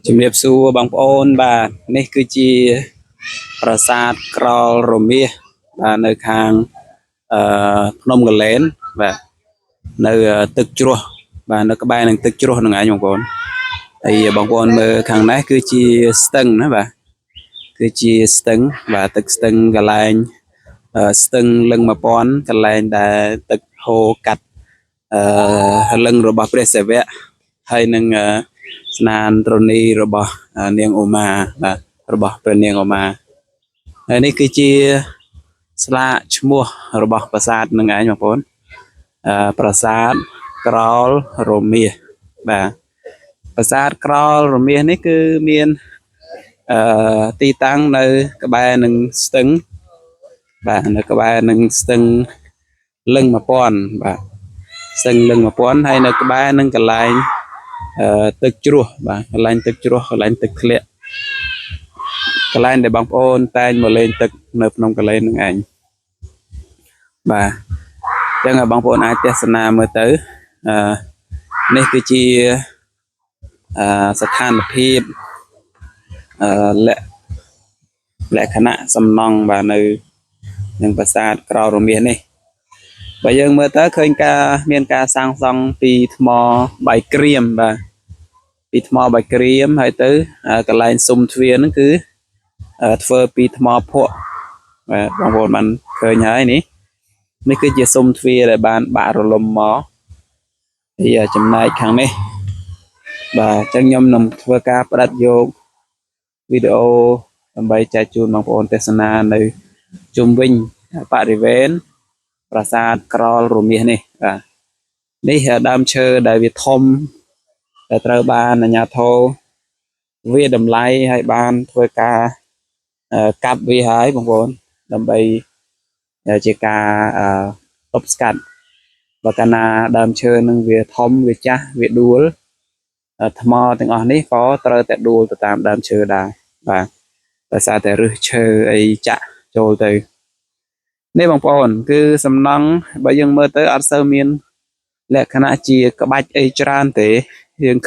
ជំរាបសួរបងប្អូនបាទនេះគឺជាប្រាសាទក្រោលរមាសបាទនៅខាងភ្នំកលែនបាទនៅទឹកជ្រោះបាទនៅក្បែរនឹងទឹកជ្រោះហ្នឹងឯងបងប្អូនហើយបងប្អូនមើលខាងនេះគឺជាស្ទឹងណាបាទគឺជាស្ទឹងបាទទឹកស្ទឹងកន្លែងស្ទឹងលឹង1000កន្លែងដែលទឹកហូរកាត់លឹងរបស់ព្រះសិវៈហើយនឹងស្នានរនីរបស់នាងឧមាបាទរបស់ព្រះនាងឧមាហើយនេះគឺជាស្លាកឈ្មោះរបស់ប្រាសាទនឹងឯងបងប្អូនប្រាសាទក្រោលរមាសបាទប្រាសាទក្រោលរមាសនេះគឺមានទីតាំងនៅក្បែរនឹងស្ទឹងបាទនៅក្បែរនឹងស្ទឹងលឹង1000បាទស្ទឹងលឹង1000ហើយនៅក្បែរនឹងកន្លែងទឹកជ្រោះបាទកន្លែងទឹកជ្រោះកន្លែងទឹកធ្លាក់កន្លែងដែលបងប្អូនតែងមកលេងទឹកនៅភ្នំកលែននឹងឯងបាទអញ្ចឹងបងប្អូនអាចទស្សនាមើលទៅនេះគឺជាស្ថានភាពលក្ខណៈសំណង់បាទនៅនឹងប្រាសាទក្រោលរមាសនេះបើយើងមើលទៅឃើញមានការសាងសង់ពីថ្មបាយក្រៀមបាទពីថ្មបាយក្រៀមហើយទៅកន្លែងស៊ុមទ្វារហ្នឹងគឺធ្វើពីថ្មភក់បាទបងប្អូនបានឃើញហើយនេះគឺជាស៊ុមទ្វារដែលបានបាក់រលំមកហើយចំណែកខាងនេះបាទអញ្ចឹងខ្ញុំនឹងធ្វើការផ្ដិតយកវីដេអូដើម្បីចែកជូនបងប្អូនទេសនានៅជុំវិញបរិវេណប្រាសាទក្រោលរមាសនេះបាទនេះដើមឈើដែលវាធំដែលត្រូវបានអាជ្ញាធរវាតម្លៃឲ្យបានធ្វើការកាប់វាហើយបងប្អូនដើម្បីជាការទប់ស្កាត់បើកាលណាដើមឈើនឹងវាធំវាចាស់វាដួលថ្មទាំងអស់នេះក៏ត្រូវតែដួលទៅតាមដើមឈើដែរបាទដោយសារតែឫសឈើអីចាក់ចូលទៅនេះបងប្អូនគឺសំណង់បើយើងមើលទៅអត់សូវមានលក្ខណៈជាក្បាច់អីច្រើនទេយើង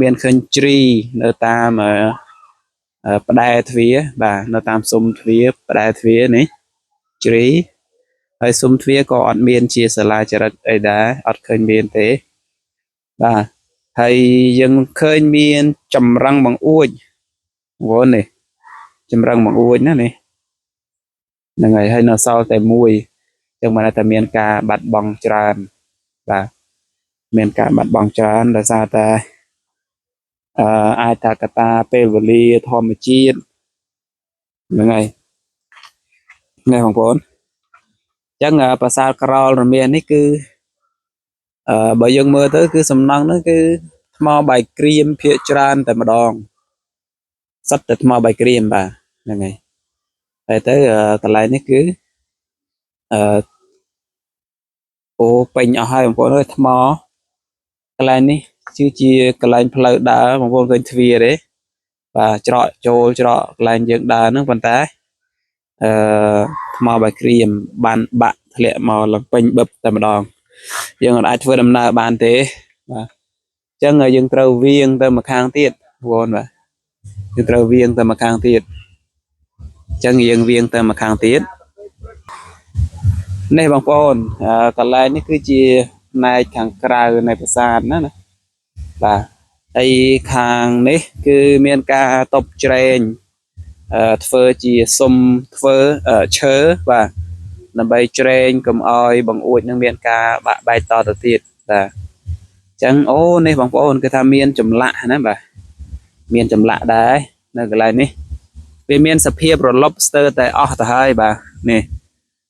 មានឃើញជ្រីនៅតាមផ្ដែទ្វារបាទនៅតាមស៊ុមទ្វារផ្ដែទ្វារនេះជ្រីហើយស៊ុមទ្វារក៏អត់មានជាសាលាចរិតអីដែរអត់ឃើញមានទេបាទហើយយើងឃើញមានចម្រឹងបង្អួចបងប្អូននេះចម្រឹងបង្អួចណានេះហ្នឹងហើយនៅសល់តែមួយចឹងបានតែមានការបាត់បង់ច្រើនបាទមានការបាត់បង់ច្រើនដោយសារតែអាចថាកត្តាពេលវេលាធម្មជាតិហ្នឹងហើយនេះបងប្អូនអញ្ចឹងប្រាសាទក្រោលរមាសនេះគឺបើយើងមើលទៅគឺសំណង់ហ្នឹងគឺថ្មបាយក្រៀមភាគច្រើនតែម្ដងសិតតែថ្មបាយក្រៀមបាទហ្នឹងហើយហើយទៅកន្លែងនេះគឺអូពេញអស់ហើយបងប្អូនអើយថ្មកន្លែងនេះគឺជាកន្លែងផ្លូវដើរបងប្អូនឃើញទ្វារទេបាទច្រកចូលច្រកកន្លែងយើងដើរហ្នឹងប៉ុន្តែថ្មបាយក្រៀមបានបាក់ធ្លាក់មកឡើងពេញបឹបតែម្ដងយើងអាចធ្វើដំណើរបានទេបាទអញ្ចឹងយើងត្រូវវៀងទៅម្ខាងទៀតបងប្អូនបាទយើងត្រូវវៀងទៅម្ខាងទៀតអញ្ចឹងយើងវៀងទៅម្ខាងទៀតនេះបងប្អូនកន្លែងនេះគឺជាផ្នែកខាងក្រៅនៃប្រាសាទណាបាទហើយខាងនេះគឺមានការតបច្រែងធ្វើជាស៊ុមធ្វើឈើបាទដើម្បីច្រែងកុំឲ្យបង្អួចនឹងមានការបាក់បែកតទៅទៀតបាទអញ្ចឹងអូនេះបងប្អូនគឺថាមានចម្លាក់ណាបាទមានចម្លាក់ដែរនៅកន្លែងនេះវាមានសភាពរលប់ស្ទើរតែអស់ទៅហើយបាទនេះ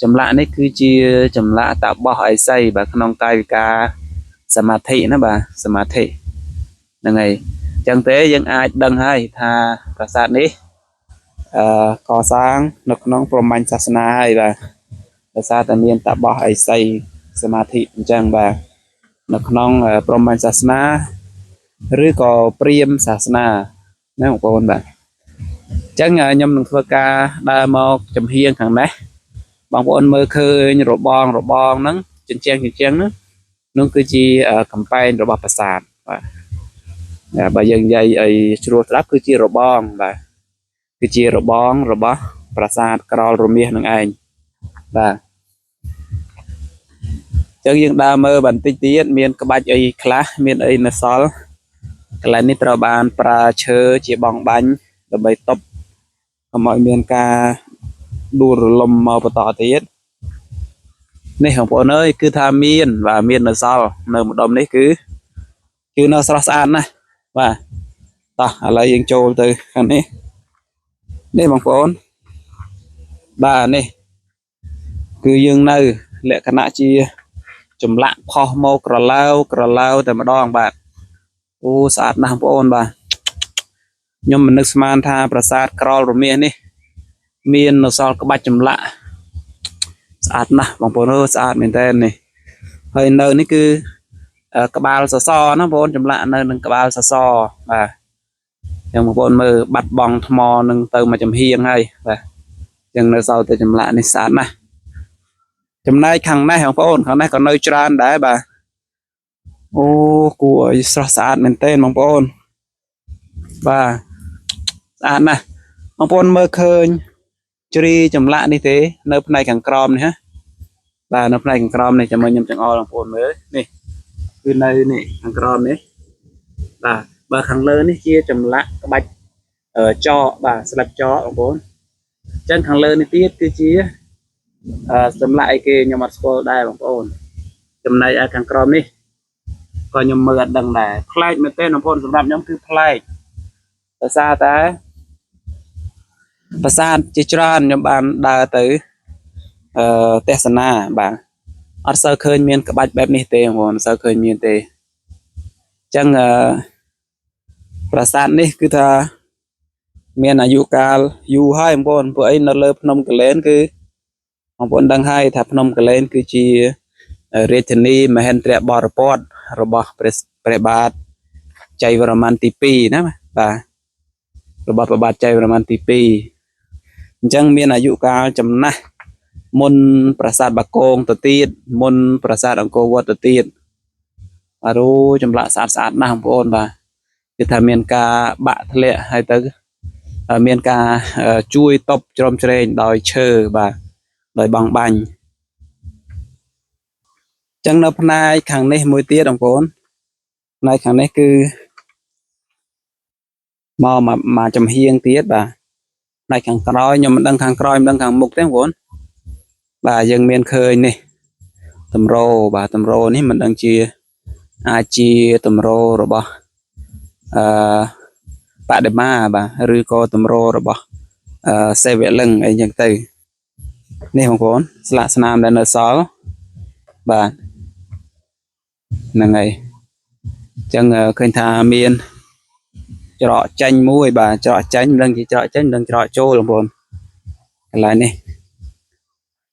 ចម្លាក់នេះគឺជាចម្លាក់តាបោះអេសីបាទក្នុងកាយវិការសមាធិណាបាទសមាធិហ្នឹងហើយអញ្ចឹងទេយើងអាចដឹងហើយថាប្រាសាទនេះកសាងនៅក្នុងព្រហ្មញ្ញសាសនាហើយបាទដោយសារតែមានតាបោះអេសីសមាធិអញ្ចឹងបាទនៅក្នុងព្រហ្មញ្ញសាសនាឬក៏ព្រាហ្មណ៍សាសនាណាបងប្អូនបាទអញ្ចឹងខ្ញុំនឹងធ្វើការដើរមកចំហៀងខាងនេះបងប្អូនមើលឃើញរបងហ្នឹងជញ្ជាំងហ្នឹងនោះគឺជាកំពែងរបស់ប្រាសាទបាទ bà dân dây ấy chùa đáp cứ chia rồi bong bà cứ chia rồi bong rồi bó prasad krol rồi miên nâng anh bà chân dân đa mơ bản tích tiết miên cái bạch ấy khá miên ấy là sol cái này trao bàn pra chơ chia bong bánh rồi bay top mọi miền ca đua lầm màu tỏ tiết này không có nơi cứ tham miên và miên là sao nơi một đồng đấy cứ cứ nó sao ăn này và ta lại dân châu từ anh ấy đây bằng phone bà này cứ dương nơi lệ khả năng chi chùm lạng kho mô cờ lao từ mà đong bạn u sát nam phone bà nhưng mình nước man tha prasad krol rồi miên nó sao có ba chùm lạ sát na bằng phone sát miền tên này hơi nơiនេះគឺក្បាលសសរណាបងចម្លាក់នៅនឹងក្បាលសសរបាទចឹងបងប្អូនមើលបាត់បង់ថ្មនឹងទៅមកចំហៀងហើយបាទចឹងនៅសល់តែចម្លាក់នេះស្អាតណាស់ចំណែកខាងនេះបងប្អូនខាងនេះក៏នៅច្រើនដែរបាទអូគួរឲ្យស្រស់ស្អាតមែនទែនបងប្អូនបាទស្អាតណាស់បងប្អូនមើលឃើញជ្រីចម្លាក់នេះទេនៅផ្នែកខាងក្រោមនេះហ៎បាទនៅផ្នែកខាងក្រោមនេះចាំមើលខ្ញុំចង្អុលបងប្អូនមើលនេះគឺនៅនេះខាងក្រោមនេះបាទបើខាងលើនេះជាចម្លាក់ក្បាច់ចកបាទស្លឹកចកបងប្អូនអញ្ចឹងខាងលើនេះទៀតគឺជាចម្លាក់អីគេខ្ញុំអត់ស្គាល់ដែរបងប្អូនចំណែកឯខាងក្រោមនេះក៏ខ្ញុំមើលអត់ដឹងដែរប្លែកមែនទេបងប្អូនសម្រាប់ខ្ញុំគឺប្លែកដោយសារតែប្រាសាទជាច្រើនខ្ញុំបានដើរទៅទេសនាបាទអត់សូវឃើញមានក្បាច់បែបនេះទេបងប្អូនសូវឃើញមានទេអញ្ចឹងប្រាសាទនេះគឺថាមានអាយុកាលយូរហើយបងប្អូនពួកអីនៅលើភ្នំកលែនគឺបងប្អូនដឹងហើយថាភ្នំកលែនគឺជារាជធានីមហេន្ទ្របរពតរបស់ព្រះបាទចៃវរ្ម័នទី2ណាបាទរបស់ព្រះបាទចៃវរ្ម័នទី2អញ្ចឹងមានអាយុកាលចំណាស់មុនប្រាសាទបាគងទៅទៀតមុនប្រាសាទអង្គរវត្តទៅទៀតអារូចម្លាក់ស្អាតណាស់បងប្អូនបាទគឺថាមានការបាក់ធ្លាក់ហើយទៅមានការជួយតបជ្រោមជ្រែងដោយឈើបាទដោយបងបាញ់ចឹងនៅផ្នែកខាងនេះមួយទៀតបងប្អូនផ្នែកខាងនេះគឺមកចំហៀងទៀតបាទផ្នែកខាងក្រោយខ្ញុំមិនដឹងខាងក្រោយមិនដឹងខាងមុខទេបងប្អូនបាទយើងមានឃើញនេះតម្រោបាទតម្រោនេះមិនដឹងជាអាចជាតម្រោរបស់បដិមាបាទឬក៏តម្រោរបស់សេវលឹងអីចឹងទៅនេះបងប្អូនស្លាកស្នាមដែលនៅសល់បាទហ្នឹងហើយអញ្ចឹងឃើញថាមានច្រកចាញ់មួយបាទច្រកចាញ់មិនដឹងជាច្រកចាញ់មិនដឹងច្រកចូលបងប្អូនកន្លែងនេះ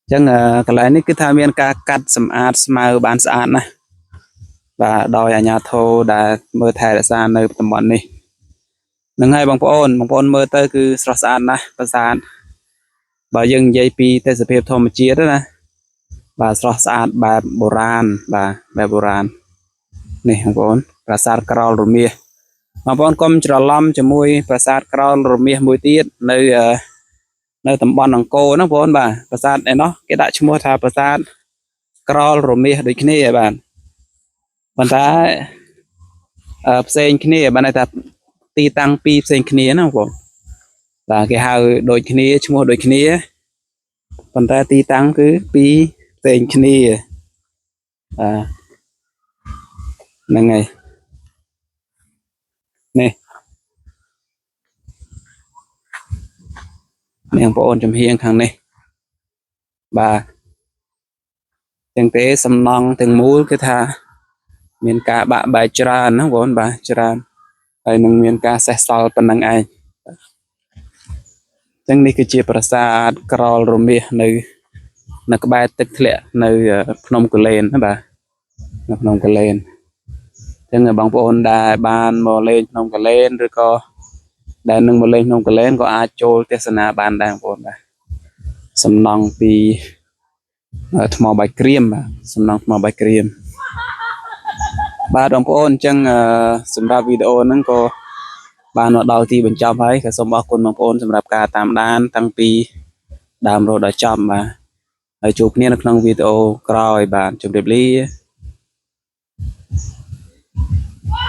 អញ្ចឹងកន្លែងនេះគឺថាមានការកាត់សម្អាតស្មៅបានស្អាតណាស់បាទដោយអាជ្ញាធរដែលមើលថែរក្សានៅតំបន់នេះហ្នឹងហើយបងប្អូនមើលទៅគឺស្រស់ស្អាតណាស់ប្រាសាទបើយើងនិយាយពីទេសភាពធម្មជាតិណាបាទស្រស់ស្អាតបែបបុរាណបាទបែបបុរាណនេះបងប្អូនប្រាសាទក្រោលរមាសបងប្អូនកុំច្រឡំជាមួយប្រាសាទក្រោលរមាសមួយទៀតនៅតំបន់អង្គរណាបងប្អូនបាទប្រាសាទឯនោះគេដាក់ឈ្មោះថាប្រាសាទក្រោលរមាសដូចគ្នាបាទប៉ុន្តែផ្សេងគ្នាបានន័យថាទីតាំងពីរផ្សេងគ្នាណាបងប្អូនបាទគេហៅដូចគ្នាឈ្មោះដូចគ្នាប៉ុន្តែទីតាំងគឺពីរផ្សេងគ្នាហ្នឹងហើយនេះបងប្អូនចំហៀងខាងនេះបាទចឹងទេសំណង់ទាំងមូលគឺថាមានការបាក់បែកច្រើនណាបងប្អូនបាទច្រើនហើយនឹងមានការសេះសល់ប៉ុណ្ណឹងឯងចឹងនេះគឺជាប្រាសាទក្រោលរមាសនៅក្បែរទឹកធ្លាក់នៅភ្នំកលែនណាបាទនៅភ្នំកលែនចឹងបងប្អូនដែលបានមកលេងភ្នំកលែនឬក៏ដែលនឹងមកលេងភ្នំកលែនក៏អាចចូលទេសនាបានដែរបងប្អូនបាទសំណង់ពីថ្មបាយក្រៀមបាទសំណង់ថ្មបាយក្រៀម បាទបងប្អូនអញ្ចឹងសម្រាប់វីដេអូហ្នឹងក៏បានមកដល់ទីបញ្ចប់ហើយក៏សូមអរគុណបងប្អូនសម្រាប់ការតាមដានតាំងពីដើមរហូតដល់ចប់បាទហើយជួបគ្នានៅក្នុងវីដេអូក្រោយបាទជម្រាបលា